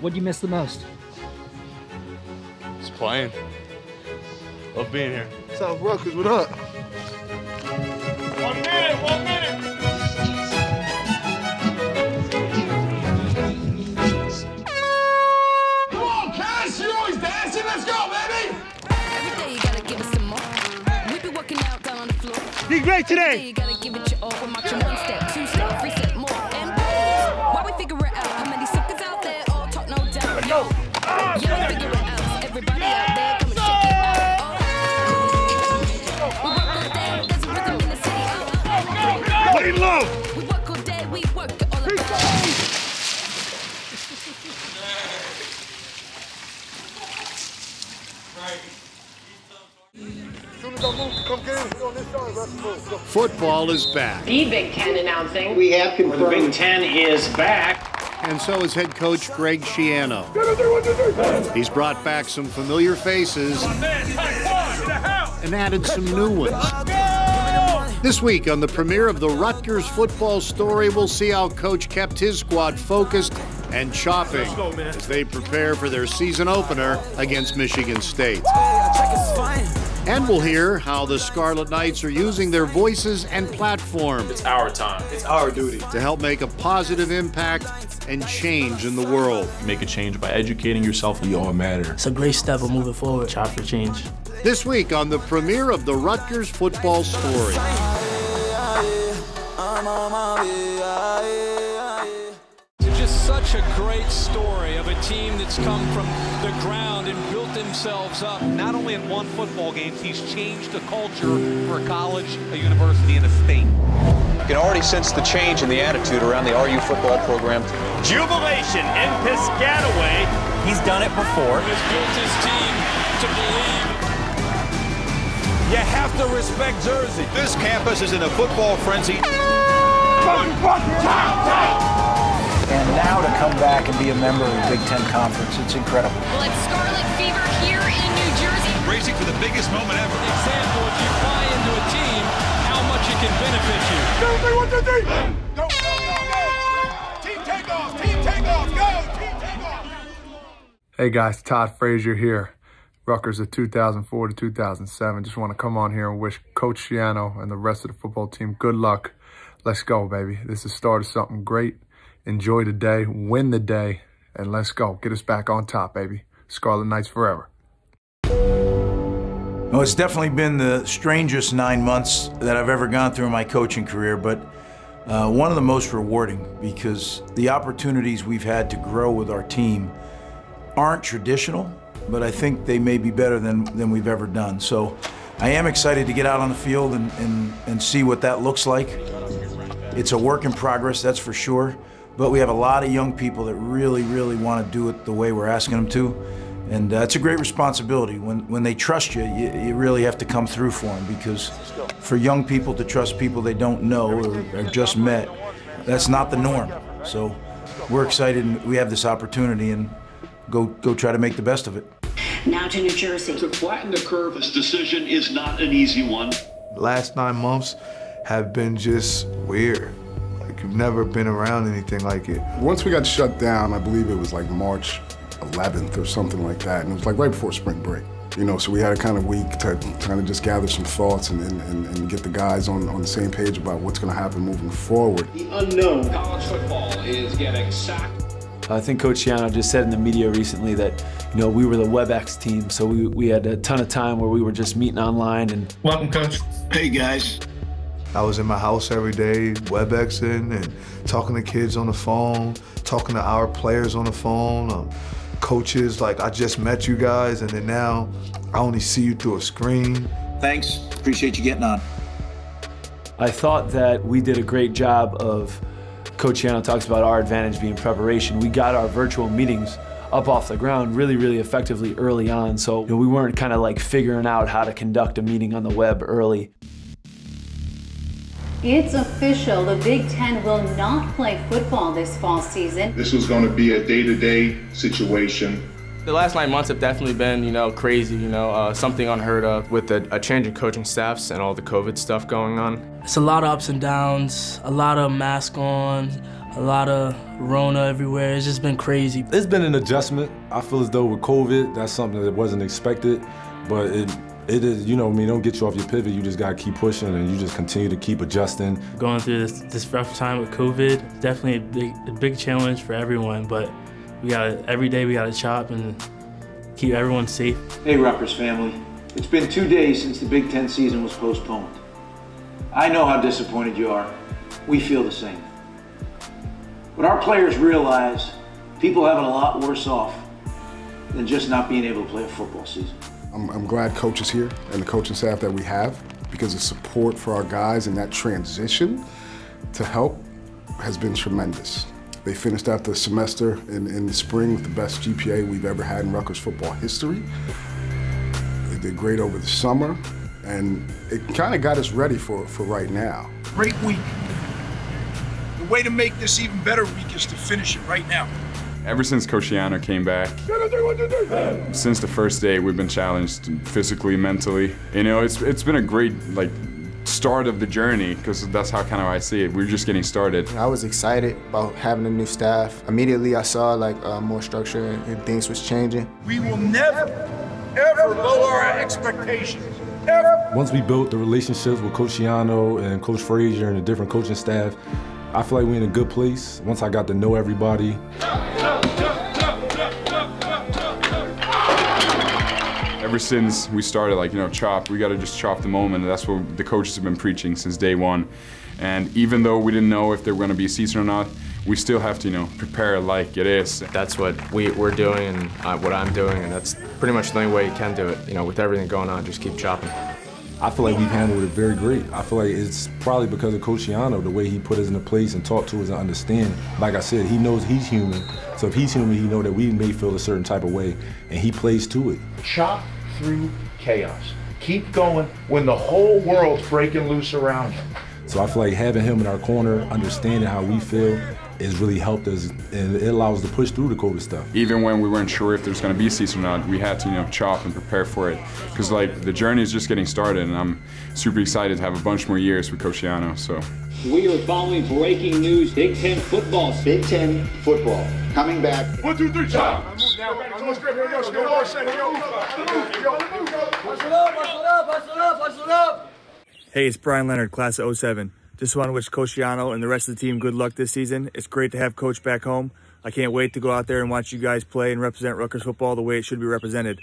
What'd you miss the most? Just playing. Love being here. South Rutgers, what up? 1 minute, 1 minute. Come on, Cash, you're always dancing. Let's go, baby. Every day you gotta give us some more. We be working out down on the floor. Be great today. You gotta give it your all. We're marching 1 step, 2 step, 3 step more. And while we figure it out, how many suckers out there all talk no doubt. Yo, yeah, we figure it out. Everybody out there, come and check it out. We work all day, there's a rhythm in the city. Lay low. We work all day, we work it all about. Football is back. The Big Ten announcing. We have confirmed the Big Ten is back. And so is head coach Greg Schiano. He's brought back some familiar faces and added some new ones. This week on the premiere of the Rutgers Football Story, we'll see how Coach kept his squad focused and chopping as they prepare for their season opener against Michigan State. And we'll hear how the Scarlet Knights are using their voices and platform. It's our time. It's our duty to help make a positive impact and change in the world. Make a change by educating yourself. We all matter. It's a great step of moving forward. Chop for change. This week on the premiere of the Rutgers Football Story. It's just such a great story of a team that's come from the ground and built themselves up. Not only in one football game, he's changed the culture for a college, a university, and a state. You can already sense the change in the attitude around the RU football program. Jubilation in Piscataway. He's done it before. He's built his team to believe. You have to respect Jersey. This campus is in a football frenzy. And now to come back and be a member of the Big Ten Conference, it's incredible. Well, it's Scarlet Fever here in New Jersey. Racing for the biggest moment ever. An example, if you buy into a team, how much it can benefit you. 2, 3, 1, 2, 3. Go, go, go, go. Team takeoff, team takeoff, go, team takeoff. Hey guys, Todd Frazier here. Rutgers of 2004 to 2007. Just want to come on here and wish Coach Schiano and the rest of the football team good luck. Let's go, baby. This is the start of something great. Enjoy the day, win the day, and let's go. Get us back on top, baby. Scarlet Knights forever. Well, it's definitely been the strangest 9 months that I've ever gone through in my coaching career, but one of the most rewarding because the opportunities we've had to grow with our team aren't traditional, but I think they may be better than we've ever done. So I am excited to get out on the field and see what that looks like. It's a work in progress, that's for sure. But we have a lot of young people that really, really want to do it the way we're asking them to. And it's a great responsibility. When they trust you, you really have to come through for them because for young people to trust people they don't know or just met, that's not the norm. So we're excited and we have this opportunity and go try to make the best of it. Now to New Jersey. To flatten the curve, this decision is not an easy one. The last 9 months have been just weird. Like you've never been around anything like it. Once we got shut down, I believe it was like March 11th or something like that, and it was like right before spring break. You know, so we had a kind of week to kind of just gather some thoughts and get the guys on the same page about what's going to happen moving forward. The unknown. College football is getting sacked. I think Coach Schiano just said in the media recently that, you know, we were the WebEx team, so we had a ton of time where we were just meeting online. And welcome, Coach. Hey, guys. I was in my house every day, WebExing and talking to kids on the phone, talking to our players on the phone, coaches, like I just met you guys and then now I only see you through a screen. Thanks, appreciate you getting on. I thought that we did a great job of, Coach Schiano talks about our advantage being preparation. We got our virtual meetings up off the ground really, really effectively early on. So we weren't kind of like figuring out how to conduct a meeting on the web early. It's official, the Big Ten will not play football this fall season. This was going to be a day-to-day situation. The last 9 months have definitely been, crazy, something unheard of with a change in coaching staffs and all the COVID stuff going on. It's a lot of ups and downs, a lot of mask on, A lot of Rona everywhere. It's just been crazy. It's been an adjustment. I feel as though with COVID, that's something that wasn't expected, but it is, you know, I mean, don't get you off your pivot. You just gotta keep pushing and you just continue to keep adjusting. Going through this rough time with COVID, definitely a big challenge for everyone, but every day we gotta chop and keep everyone safe. Hey Rutgers family, it's been 2 days since the Big Ten season was postponed. I know how disappointed you are. We feel the same. But our players realize people have it a lot worse off than just not being able to play a football season. I'm glad coach is here and the coaching staff that we have, because the support for our guys and that transition to help has been tremendous. They finished out the semester in the spring with the best GPA we've ever had in Rutgers football history. They did great over the summer, and it kind of got us ready for right now. Great week. The way to make this even better week is to finish it right now. Ever since Coach Shiano came back, since the first day, we've been challenged physically, mentally. You know, it's been a great start of the journey, because that's how kind of I see it. We're just getting started. I was excited about having a new staff. Immediately I saw more structure and things was changing. We will never, ever lower our expectations. Ever. Once we built the relationships with Coach Shiano and Coach Frazier and the different coaching staff, I feel like we're in a good place. Once I got to know everybody. Ever since we started, chop, we got to just chop the moment. That's what the coaches have been preaching since day one. And even though we didn't know if they were going to be a season or not, we still have to, prepare like it is. That's what we're doing and what I'm doing, and that's pretty much the only way you can do it. With everything going on, just keep chopping. I feel like we've handled it very great. I feel like it's probably because of Coach Shiano, the way he put us in a place and talked to us and understand. Like I said, he knows he's human. So if he's human, he knows that we may feel a certain type of way, and he plays to it. Chop through chaos. Keep going when the whole world's breaking loose around you. So I feel like having him in our corner, understanding how we feel, has really helped us, and it allows us to push through the COVID stuff. Even when we weren't sure if there's going to be a season or not, we had to, chop and prepare for it. Because the journey is just getting started, and I'm super excited to have a bunch more years with Coach Shiano. So we are following breaking news. Big Ten football. Big Ten football coming back. 1, 2, 3, chop. Hey, it's Brian Leonard, class of 07. Just want to wish Coach Shiano and the rest of the team good luck this season. It's great to have Coach back home. I can't wait to go out there and watch you guys play and represent Rutgers football the way it should be represented.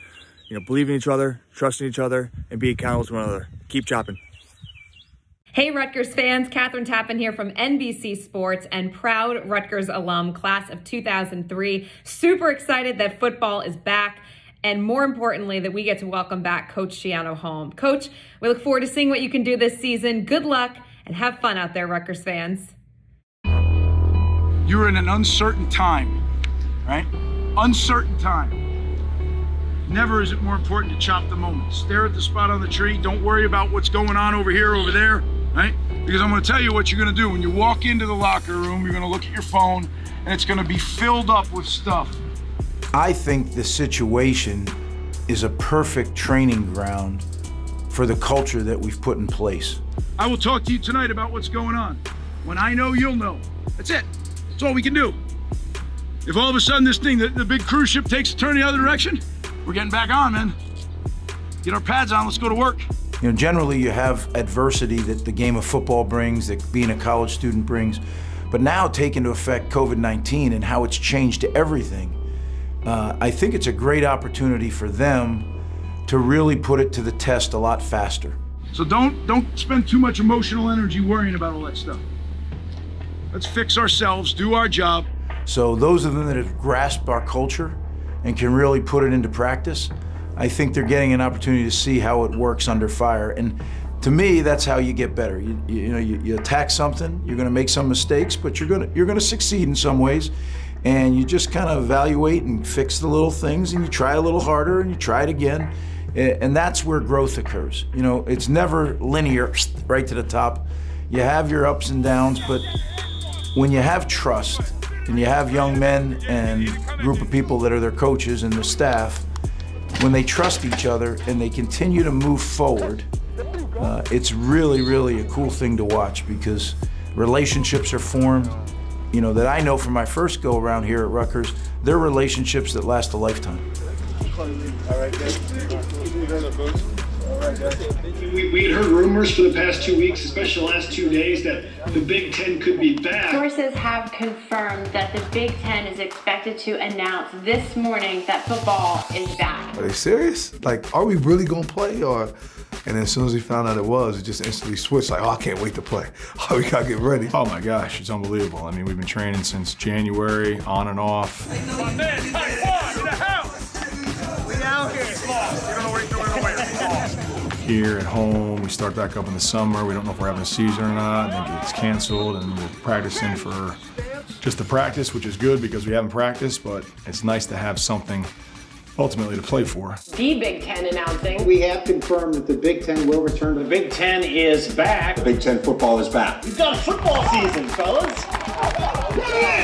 Believe in each other, trust in each other, and be accountable to one another. Keep chopping. Hey Rutgers fans, Catherine Tappan here from NBC Sports and proud Rutgers alum, class of 2003. Super excited that football is back, and more importantly, that we get to welcome back Coach Shiano home. Coach, we look forward to seeing what you can do this season. Good luck, and have fun out there, Rutgers fans. You're in an uncertain time, right? Uncertain time. Never is it more important to chop the moment. Stare at the spot on the tree. Don't worry about what's going on over here, over there, right? Because I'm going to tell you what you're going to do. When you walk into the locker room, you're going to look at your phone, and it's going to be filled up with stuff. I think the situation is a perfect training ground for the culture that we've put in place. I will talk to you tonight about what's going on. When I know, you'll know. That's it. That's all we can do. If all of a sudden this thing, the big cruise ship takes a turn the other direction, we're getting back on, man. Get our pads on, let's go to work. Generally you have adversity that the game of football brings, that being a college student brings, but now take into effect COVID-19 and how it's changed everything. I think it's a great opportunity for them to really put it to the test a lot faster. So don't spend too much emotional energy worrying about all that stuff. Let's fix ourselves, do our job. So those of them that have grasped our culture and can really put it into practice, I think they're getting an opportunity to see how it works under fire. And to me, that's how you get better. You attack something, you're gonna make some mistakes, but you're gonna succeed in some ways. And you just kind of evaluate and fix the little things, and you try a little harder and you try it again. And that's where growth occurs. It's never linear, right to the top. You have your ups and downs, but when you have trust and you have young men and a group of people that are their coaches and the staff, when they trust each other and they continue to move forward, it's really, really a cool thing to watch, because relationships are formed, you know, that I know from my first go around here at Rutgers, they're relationships that last a lifetime. We had heard rumors for the past 2 weeks, especially the last 2 days, that the Big Ten could be back. Sources have confirmed that the Big Ten is expected to announce this morning that football is back. Are they serious? Like, are we really gonna play? Or, and as soon as we found out it was, it just instantly switched. Like, oh, I can't wait to play. Oh, we gotta get ready. Oh my gosh, it's unbelievable. I mean, we've been training since January, on and off. My man, Type 1 in the house. We out here. Here at home, we start back up in the summer. We don't know if we're having a season or not. Then it gets canceled, and we're practicing for just the practice, which is good because we haven't practiced, but it's nice to have something ultimately to play for. The Big Ten announcing. We have confirmed that the Big Ten will return. The Big Ten is back. The Big Ten football is back. We've got a football season, fellas.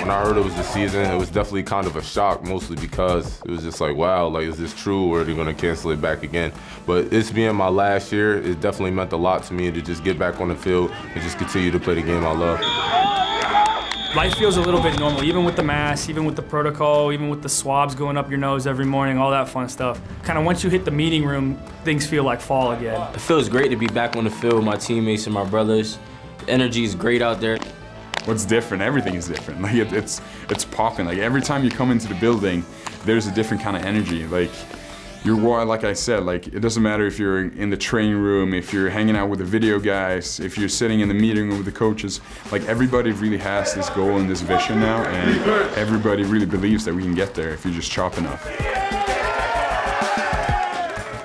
When I heard it was the season, it was definitely kind of a shock, mostly because it was just like, wow, like, is this true, or are they gonna cancel it back again? But it's being my last year, it definitely meant a lot to me to just get back on the field and just continue to play the game I love. Life feels a little bit normal, even with the mask, even with the protocol, even with the swabs going up your nose every morning, all that fun stuff. Kind of once you hit the meeting room, things feel like fall again. It feels great to be back on the field with my teammates and my brothers. The energy is great out there. What's different? Everything is different. Like it's popping. Like every time you come into the building, there's a different kind of energy. Like like I said, like it doesn't matter if you're in the training room, if you're hanging out with the video guys, if you're sitting in the meeting room with the coaches. Like everybody really has this goal and this vision now, and everybody really believes that we can get there if you just chop enough.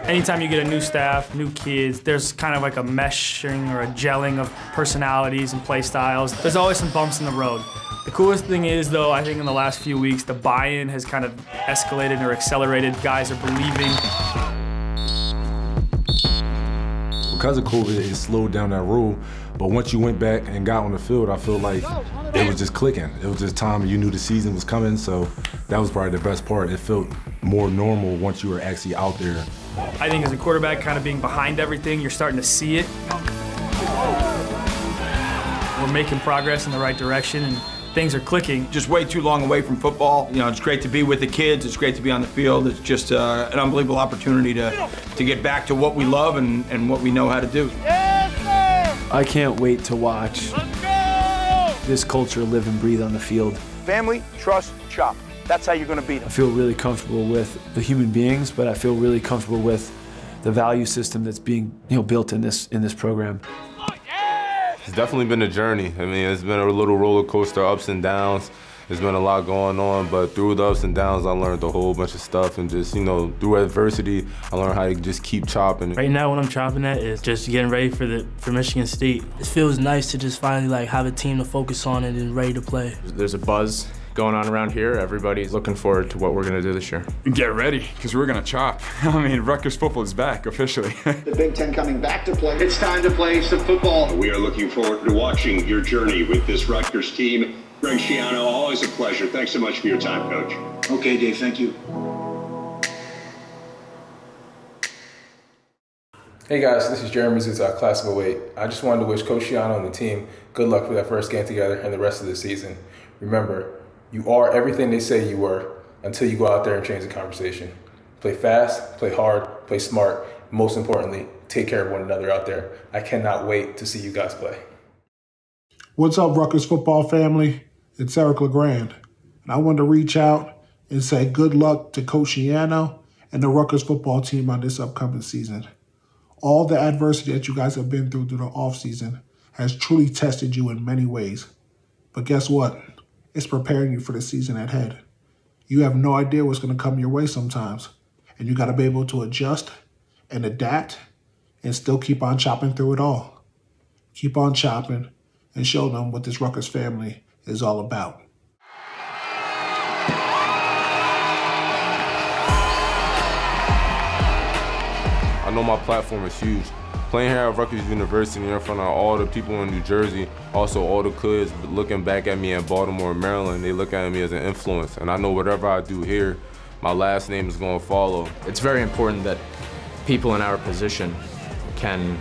Anytime you get a new staff, new kids, there's kind of like a meshing or a gelling of personalities and play styles. There's always some bumps in the road. The coolest thing is, though, I think in the last few weeks, the buy-in has kind of escalated or accelerated. Guys are believing. Because of COVID, it slowed down that rule. But once you went back and got on the field, I feel like it was just clicking. It was just time, you knew the season was coming, so that was probably the best part. It felt more normal once you were actually out there. I think as a quarterback, kind of being behind everything, you're starting to see it. We're making progress in the right direction, and things are clicking. Just way too long away from football. You know, it's great to be with the kids. It's great to be on the field. It's just an unbelievable opportunity to get back to what we love and what we know how to do. I can't wait to watch this culture live and breathe on the field. Family, trust, chop. That's how you're going to beat them. I feel really comfortable with the human beings, but I feel really comfortable with the value system that's being built in this program. It's definitely been a journey. I mean, it's been a little roller coaster, ups and downs. There's been a lot going on, but through the ups and downs, I learned a whole bunch of stuff, and just, through adversity, I learned how to just keep chopping. Right now, what I'm chopping at is just getting ready for Michigan State. It feels nice to just finally have a team to focus on and then ready to play. There's a buzz going on around here. Everybody's looking forward to what we're gonna do this year. Get ready, because we're gonna chop. I mean, Rutgers football is back, officially. The Big Ten coming back to play. It's time to play some football. We are looking forward to watching your journey with this Rutgers team. Greg Schiano, always a pleasure. Thanks so much for your time, Coach. Okay, Dave, thank you. Hey guys, this is Jeremy Zuzak, class of 08. I just wanted to wish Coach Schiano and the team good luck for that first game together and the rest of the season. Remember, you are everything they say you were until you go out there and change the conversation. Play fast, play hard, play smart. Most importantly, take care of one another out there. I cannot wait to see you guys play. What's up, Rutgers football family? It's Eric LeGrand. And I wanted to reach out and say good luck to Coach Schiano and the Rutgers football team on this upcoming season. All the adversity that you guys have been through the offseason has truly tested you in many ways. But guess what? It's preparing you for the season ahead. You have no idea what's going to come your way sometimes. And you got to be able to adjust and adapt and still keep on chopping through it all. Keep on chopping and show them what this Rutgers family is all about. I know my platform is huge. Playing here at Rutgers University in front of all the people in New Jersey, also all the kids looking back at me in Baltimore and Maryland, they look at me as an influence. And I know whatever I do here, my last name is going to follow. It's very important that people in our position can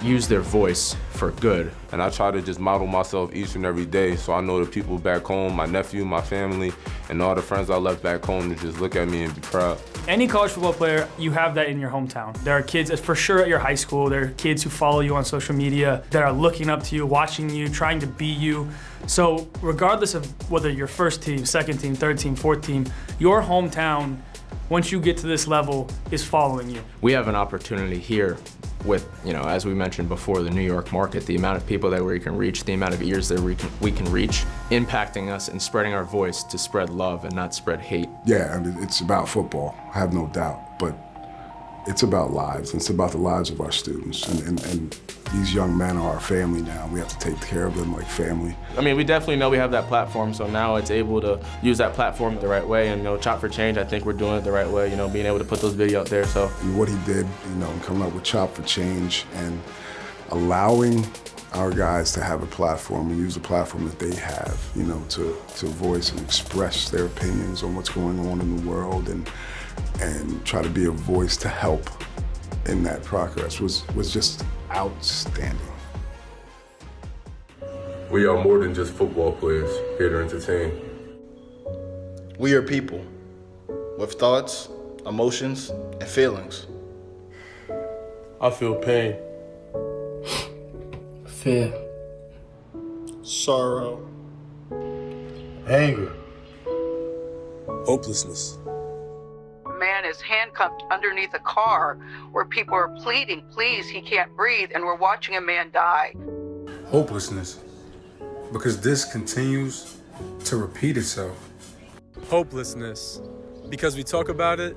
use their voice for good. And I try to just model myself each and every day, so I know the people back home, my nephew, my family, and all the friends I left back home to just look at me and be proud. Any college football player, you have that in your hometown. There are kids, for sure at your high school, there are kids who follow you on social media that are looking up to you, watching you, trying to be you. So regardless of whether you're first team, second team, third team, fourth team, your hometown, once you get to this level, is following you. We have an opportunity here with, as we mentioned before, the New York market, the amount of people that we can reach, the amount of ears that we can reach, impacting us and spreading our voice to spread love and not spread hate. Yeah, it's about football, I have no doubt, but it's about lives. It's about the lives of our students, and these young men are our family now. We have to take care of them like family. I mean, we definitely know we have that platform, so now it's able to use that platform the right way, and Chop for Change, I think we're doing it the right way, being able to put those videos out there, so. And what he did, coming up with Chop for Change and allowing our guys to have a platform and use the platform that they have, to voice and express their opinions on what's going on in the world and try to be a voice to help in that progress was just outstanding. We are more than just football players here to entertain. We are people with thoughts, emotions, and feelings. I feel pain, fear, sorrow, anger, hopelessness. A man is handcuffed underneath a car where people are pleading, please, he can't breathe, and we're watching a man die. Hopelessness, because this continues to repeat itself. Hopelessness, because we talk about it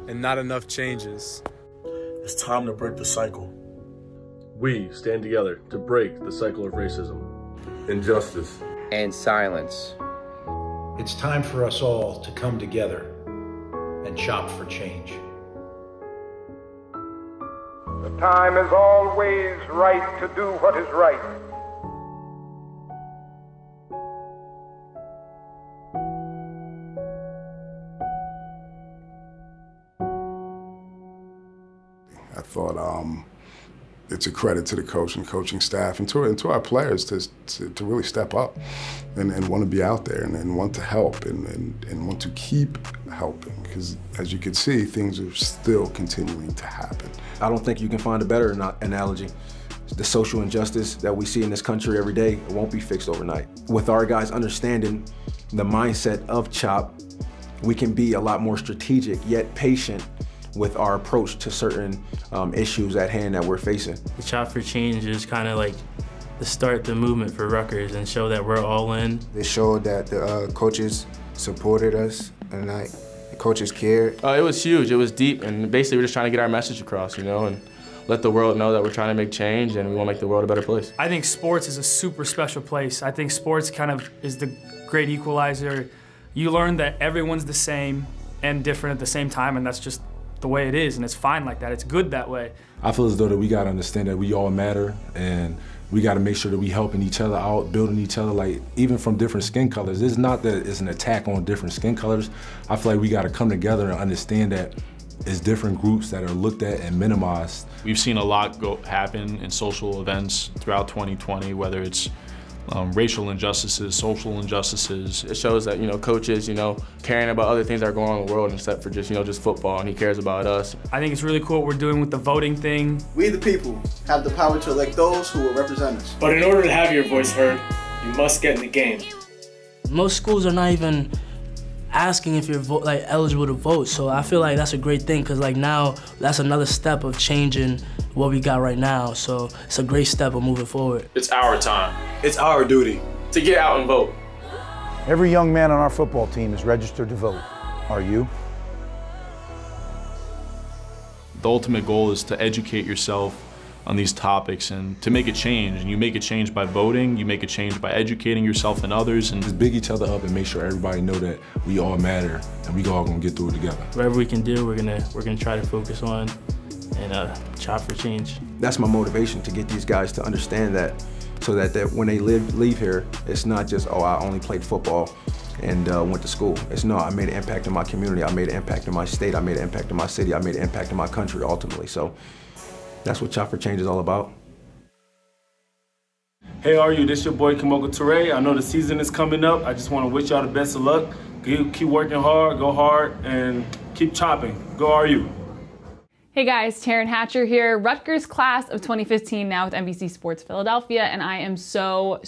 and not enough changes. It's time to break the cycle. We stand together to break the cycle of racism, injustice, and silence. It's time for us all to come together and chop for change. The time is always right to do what is right. I thought it's a credit to the coach and coaching staff and to our players to really step up and want to be out there and want to help and want to keep helping, because as you can see, things are still continuing to happen. I don't think you can find a better analogy. The social injustice that we see in this country every day, it won't be fixed overnight. With our guys understanding the mindset of CHOP, we can be a lot more strategic yet patient with our approach to certain issues at hand that we're facing. The Chop for Change is kind of like to start the movement for Rutgers and show that we're all in. They showed that the coaches supported us and the coaches cared. It was huge, it was deep, and basically we're just trying to get our message across, and let the world know that we're trying to make change and we want to make the world a better place. I think sports is a super special place. I think sports kind of is the great equalizer. You learn that everyone's the same and different at the same time, and that's just the way it is, and it's fine like that. It's good that way. I feel as though that we gotta understand that we all matter, and we gotta make sure that we helping each other out, building each other, like even from different skin colors. It's not that it's an attack on different skin colors. I feel like we gotta come together and understand that it's different groups that are looked at and minimized. We've seen a lot happen in social events throughout 2020, whether it's racial injustices, social injustices. It shows that, coaches, caring about other things that are going on in the world instead for just football, and he cares about us. I think it's really cool what we're doing with the voting thing. We, the people, have the power to elect those who will represent us. But in order to have your voice heard, you must get in the game. Most schools are not even asking if you're eligible to vote, so I feel like that's a great thing, because now that's another step of changing what we got right now, so it's a great step of moving forward. It's our time. It's our duty to get out and vote. Every young man on our football team is registered to vote. Are you? The ultimate goal is to educate yourself on these topics and to make a change. And you make a change by voting, you make a change by educating yourself and others. And just big each other up and make sure everybody know that we all matter and we all gonna get through it together. Whatever we can do, we're gonna try to focus on and Chop for Change. That's my motivation, to get these guys to understand that, so that when they leave here, it's not just, oh, I only played football and went to school. It's no, I made an impact in my community, I made an impact in my state, I made an impact in my city, I made an impact in my country ultimately. So that's what Chop for Change is all about. Hey, are you? This your boy Kimoka Toure. I know the season is coming up. I just want to wish y'all the best of luck. Keep working hard, go hard, and keep chopping. Go are you? Hey guys, Taryn Hatcher here, Rutgers class of 2015 now with NBC Sports Philadelphia, and I am so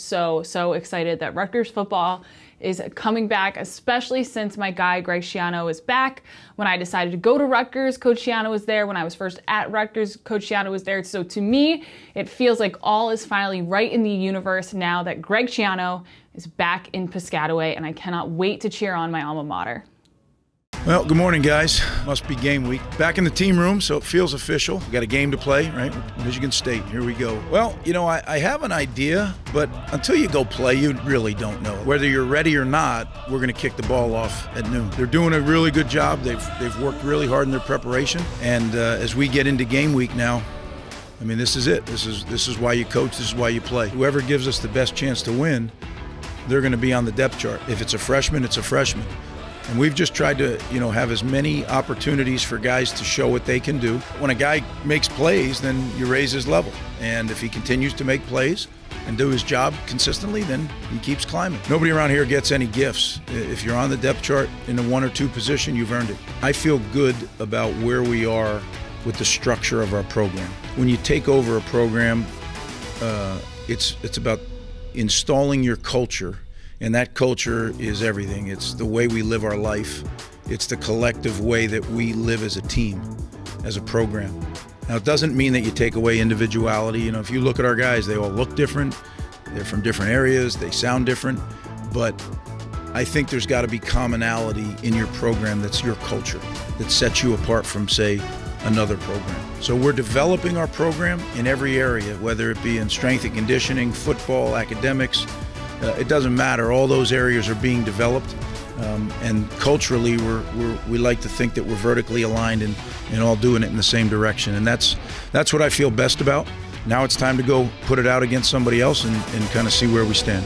excited that Rutgers football is coming back, especially since my guy Greg Schiano is back. When I decided to go to Rutgers, Coach Schiano was there. When I was first at Rutgers, Coach Schiano was there. So to me, it feels like all is finally right in the universe now that Greg Schiano is back in Piscataway, and I cannot wait to cheer on my alma mater. Well, good morning, guys. Must be game week. Back in the team room, so it feels official. We got a game to play, right? Michigan State, here we go. Well, you know, I have an idea, but until you go play, you really don't know. Whether you're ready or not, we're going to kick the ball off at noon. They're doing a really good job. They've worked really hard in their preparation, and as we get into game week now, I mean, this is it. This is why you coach. This is why you play. Whoever gives us the best chance to win, they're going to be on the depth chart. If it's a freshman, it's a freshman. And we've just tried to, you know, have as many opportunities for guys to show what they can do. When a guy makes plays, then you raise his level. And if he continues to make plays and do his job consistently, then he keeps climbing. Nobody around here gets any gifts. If you're on the depth chart in a 1 or 2 position, you've earned it. I feel good about where we are with the structure of our program. When you take over a program, it's about installing your culture. And that culture is everything. It's the way we live our life. It's the collective way that we live as a team, as a program. Now, it doesn't mean that you take away individuality. You know, if you look at our guys, they all look different. They're from different areas. They sound different. But I think there's got to be commonality in your program that's your culture, that sets you apart from, say, another program. So we're developing our program in every area, whether it be in strength and conditioning, football, academics. It doesn't matter. All those areas are being developed, and culturally, we like to think that we're vertically aligned and all doing it in the same direction. And that's what I feel best about. Now it's time to go put it out against somebody else and kind of see where we stand.